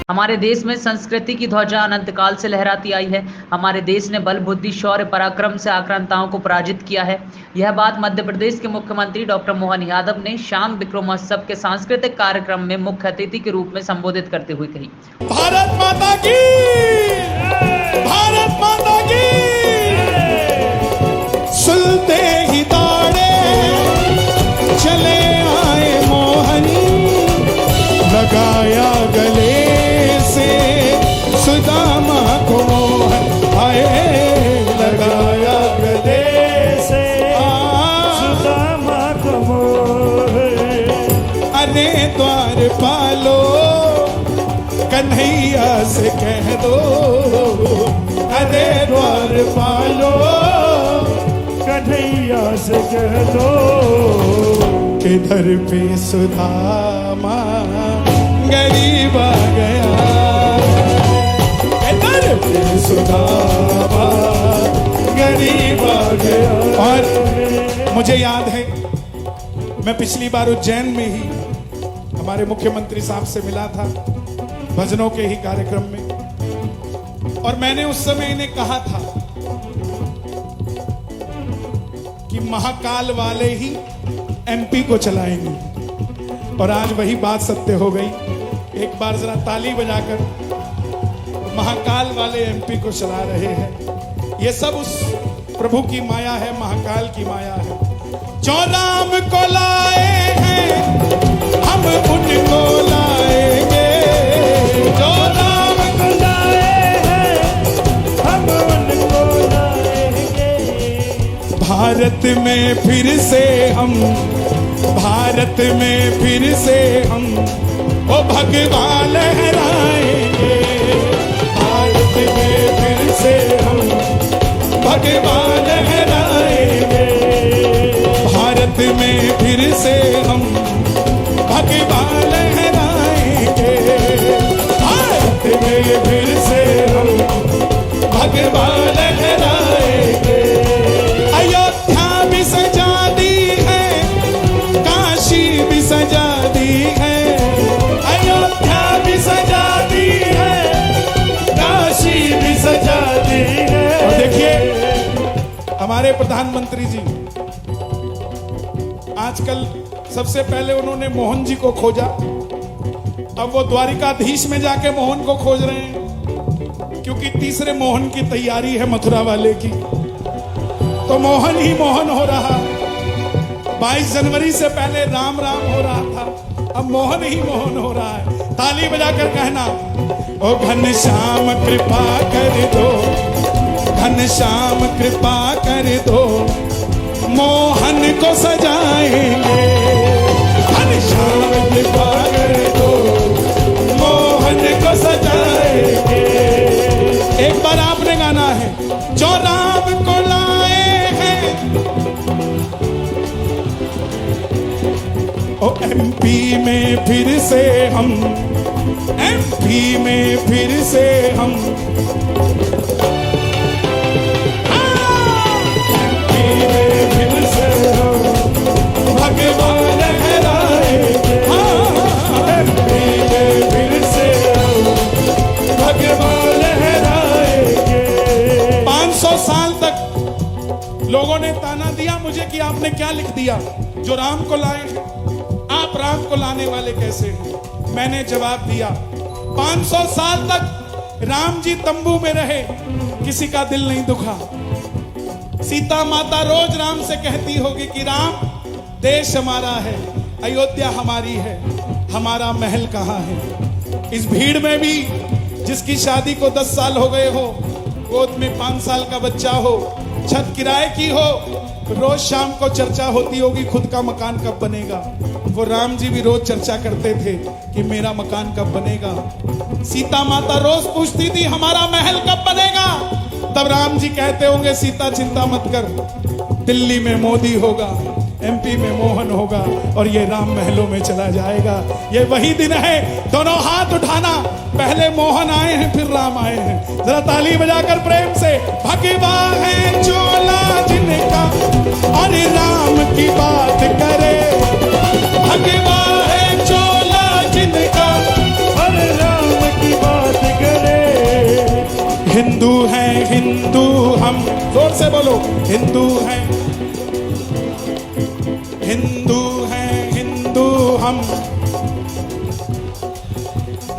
हमारे देश में संस्कृति की ध्वजा अनंत काल से लहराती आई है। हमारे देश ने बल, बुद्धि, शौर्य, पराक्रम से आक्रांताओं को पराजित किया है। यह बात मध्य प्रदेश के मुख्यमंत्री डॉक्टर मोहन यादव ने शाम विक्रमोत्सव के सांस्कृतिक कार्यक्रम में मुख्य अतिथि के रूप में संबोधित करते हुए कही। भारत माता की, भारत माता की। सुनते ही दौड़े चले आए मोहन, लगाया गले से सुदामा को मोहन, आए लगाया गले से सुदामा को मोहन। अरे द्वार पालो कन्हैया से कह दो, अरे द्वार पालो कन्हैया से कह दो, इधर पे सुदामा गरीब आ गया, इधर पे सुदामा गरीब आ गया। और मुझे याद है, मैं पिछली बार उज्जैन में ही हमारे मुख्यमंत्री साहब से मिला था भजनों के ही कार्यक्रम में, और मैंने उस समय इन्हें कहा था कि महाकाल वाले ही एमपी को चलाएंगे, और आज वही बात सत्य हो गई। एक बार जरा ताली बजाकर, महाकाल वाले एमपी को चला रहे हैं। ये सब उस प्रभु की माया है, महाकाल की माया है। जो राम को लाए हैं हम उनको लाएंगे, जो राम को लाए हैं हम उनको लाएंगे। भारत में फिर से हम, भारत में फिर से हम ओ भगवान लहराएंगे, भारत में फिर से हम भगवान लहराएंगे, भारत में फिर से हम भगवान लहराएंगे, भारत में फिर से हम भगवान लहराएंगे। अयोध्या भी सजा दी है, काशी भी सजा दी है, अयोध्या भी सजा दी है, काशी भी सजा दी है। और देखिए हमारे प्रधानमंत्री जी, आजकल सबसे पहले उन्होंने मोहन जी को खोजा, अब वो द्वारिकाधीश में जाके मोहन को खोज रहे हैं, क्योंकि तीसरे मोहन की तैयारी है मथुरा वाले की, तो मोहन ही मोहन हो रहा। 22 जनवरी से पहले राम राम हो रहा था, अब मोहन ही मोहन हो रहा है। ताली बजाकर कहना, ओ घनश्याम कृपा कर दो, घनश्याम कृपा कर दो, मोहन को सजाएंगे, घनश्याम कृपा कर दो, मोहन को सजाएंगे। एक बार आपने गाना है, जो राम को लाए हैं ओ एमपी में फिर से हम, एमपी में फिर से हम, एमपी में फिर से हम भगवान लहराएंगे, एमपी में फिर से हम भगवान लहराएंगे। 500 साल तक लोगों ने ताना दिया मुझे कि आपने क्या लिख दिया, जो राम को लाए हैं, आप राम को लाने वाले कैसे हैं? मैंने जवाब दिया, 500 साल तक राम जी तंबू में रहे, किसी का दिल नहीं दुखा। सीता माता रोज राम से कहती होगी कि राम, देश हमारा है, अयोध्या हमारी है, हमारा महल कहाँ है। इस भीड़ में भी जिसकी शादी को 10 साल हो गए हो, गोद में 5 साल का बच्चा हो, छत किराए की हो, रोज शाम को चर्चा होती होगी खुद का मकान कब बनेगा। वो राम जी भी रोज चर्चा करते थे कि मेरा मकान कब बनेगा। सीता माता रोज पूछती थी हमारा महल कब बनेगा। तब राम जी कहते होंगे, सीता चिंता मत कर, दिल्ली में मोदी होगा, एमपी में मोहन होगा, और ये राम महलों में चला जाएगा। ये वही दिन है, दोनों हाथ उठाना, पहले मोहन आए हैं फिर राम आए हैं। जरा ताली बजाकर प्रेम से, भगवा है चोला जिनका और राम की बात करे, भगवा है चोला जिनका और राम की बात जोर से बोलो। हिंदू है हिंदू हम।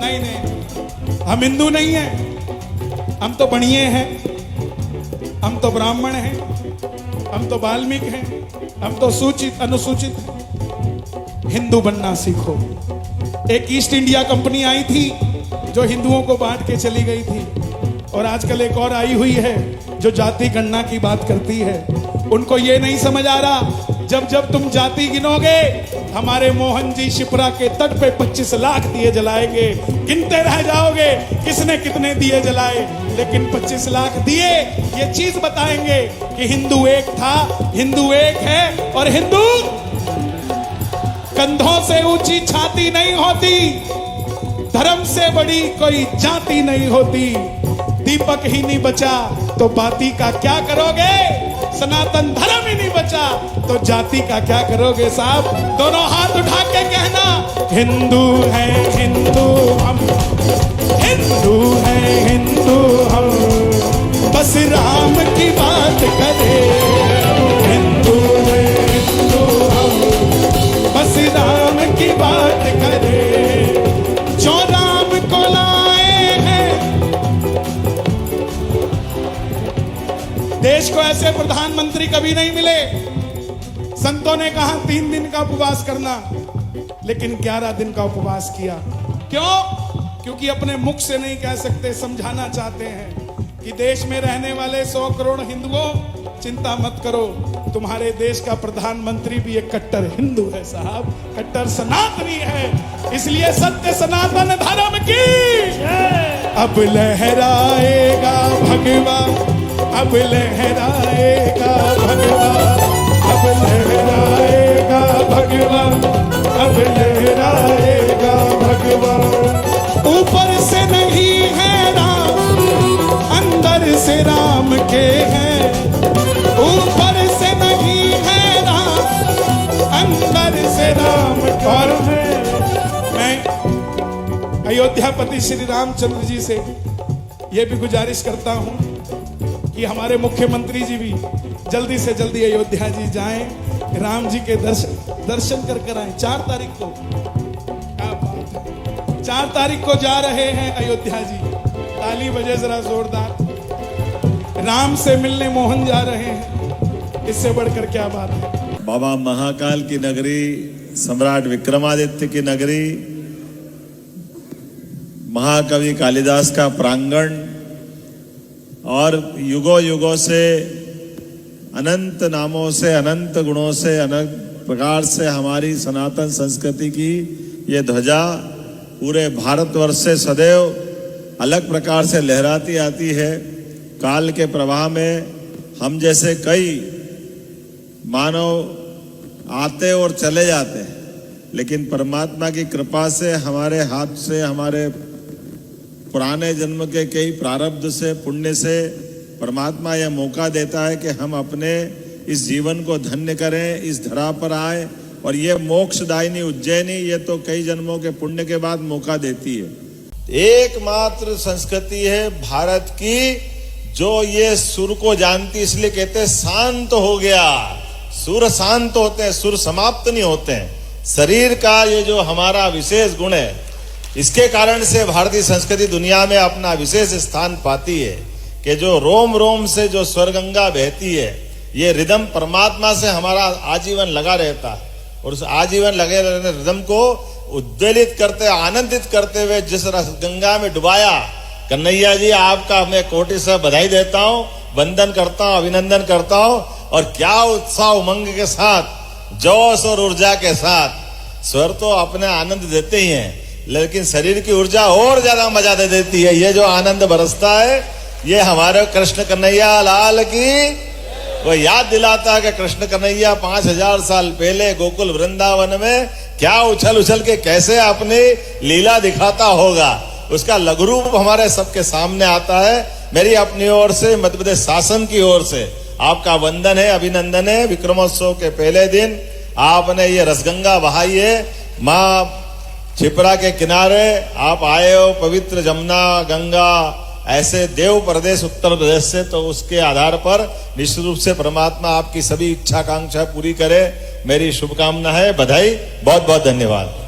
नहीं, हम हिंदू नहीं हैं, हम तो बनिए हैं, हम तो ब्राह्मण हैं, हम तो वाल्मीकि हैं, हम तो सूचित अनुसूचित हैं। हिंदू बनना सीखो। एक ईस्ट इंडिया कंपनी आई थी जो हिंदुओं को बांट के चली गई थी, और आजकल एक और आई हुई है जो जाति गणना की बात करती है। उनको ये नहीं समझ आ रहा, जब तुम जाति गिनोगे, हमारे मोहन जी शिप्रा के तट पे 25 लाख दिए जलाएंगे, गिनते रह जाओगे किसने कितने दिए जलाए, लेकिन 25 लाख दिए ये चीज बताएंगे कि हिंदू एक था, हिंदू एक है, और हिंदू कंधों से ऊंची छाती नहीं होती, धर्म से बड़ी कोई जाति नहीं होती। दीपक ही नहीं बचा तो बाती का क्या करोगे, सनातन धर्म ही नहीं बचा तो जाति का क्या करोगे साहब। दोनों हाथ उठा के कहना, हिंदू है हिंदू हम, हिंदू है हिंदू हम, बस राम की बात करे। हिंदू है हिंदू हम, बस राम की बात करे। जो राम को लाए हैं, देश को ऐसे प्रधानमंत्री कभी नहीं मिले। संतों ने कहा 3 दिन का उपवास करना, लेकिन 11 दिन का उपवास किया। क्यों? क्योंकि अपने मुख से नहीं कह सकते, समझाना चाहते हैं कि देश में रहने वाले 100 करोड़ हिंदुओं, चिंता मत करो, तुम्हारे देश का प्रधानमंत्री भी एक कट्टर हिंदू है साहब, कट्टर सनातनी है। इसलिए सत्य सनातन धर्म की अब लहराएगा भगवा, अब लहराएगा भगवा, अब लहराएगा भगवा, अब लहराएगा भगवा। ऊपर से नहीं है राम, अंदर से राम के हैं। ऊपर से नहीं है राम, अंदर से राम के। और मैं अयोध्यापति श्री रामचंद्र जी से यह भी गुजारिश करता हूं कि हमारे मुख्यमंत्री जी भी जल्दी से जल्दी अयोध्या जी जाएं, राम जी के दर्शन कर आए। 4 तारीख को, क्या बात है, 4 तारीख को जा रहे हैं अयोध्या जी। ताली बजे जरा जोरदार। राम से मिलने मोहन जा रहे हैं, इससे बढ़कर क्या बात है। बाबा महाकाल की नगरी, सम्राट विक्रमादित्य की नगरी, महाकवि कालिदास का प्रांगण, और युगों युगों से अनंत नामों से, अनंत गुणों से, अनंत प्रकार से हमारी सनातन संस्कृति की ये ध्वजा पूरे भारतवर्ष से सदैव अलग प्रकार से लहराती आती है। काल के प्रवाह में हम जैसे कई मानव आते और चले जाते हैं, लेकिन परमात्मा की कृपा से, हमारे हाथ से, हमारे पुराने जन्म के कई प्रारब्ध से, पुण्य से परमात्मा यह मौका देता है कि हम अपने इस जीवन को धन्य करें, इस धरा पर आए। और ये मोक्षदायिनी उज्जैनी, ये तो कई जन्मों के पुण्य के बाद मौका देती है। एकमात्र संस्कृति है भारत की जो ये सुर को जानती, इसलिए कहते हैं शांत हो गया। सुर शांत होते हैं, सुर समाप्त नहीं होते हैं। शरीर का ये जो हमारा विशेष गुण है, इसके कारण से भारतीय संस्कृति दुनिया में अपना विशेष स्थान पाती है कि जो रोम रोम से जो स्वर गंगा बहती है, ये रिदम परमात्मा से हमारा आजीवन लगा रहता है। और उस आजीवन लगे रहने रिदम को उद्वेलित करते, आनंदित करते हुए जिस रस गंगा में डुबाया, कन्हैया जी आपका मैं कोटि से बधाई देता हूँ, वंदन करता हूँ, अभिनंदन करता हूँ। और क्या उत्साह उमंग के साथ, जोश और ऊर्जा के साथ। स्वर तो अपने आनंद देते ही हैं, लेकिन शरीर की ऊर्जा और ज्यादा मजा दे देती है। ये जो आनंद बरसता है, ये हमारे कृष्ण कन्हैया लाल की वो याद दिलाता है कि कृष्ण कन्हैया 5000 साल पहले गोकुल वृंदावन में क्या उछल उछल के कैसे अपनी लीला दिखाता होगा। उसका लघु रूप हमारे सबके सामने आता है। मेरी अपनी ओर से, मध्य प्रदेश शासन की ओर से आपका वंदन है, अभिनंदन है। विक्रमोत्सव के पहले दिन आपने ये रसगंगा बहाई है, माँ छिपरा के किनारे आप आए हो। पवित्र जमुना, गंगा ऐसे देव प्रदेश उत्तर प्रदेश से, तो उसके आधार पर निश्चित रूप से परमात्मा आपकी सभी इच्छा आकांक्षा पूरी करे, मेरी शुभकामना है। बधाई, बहुत बहुत धन्यवाद।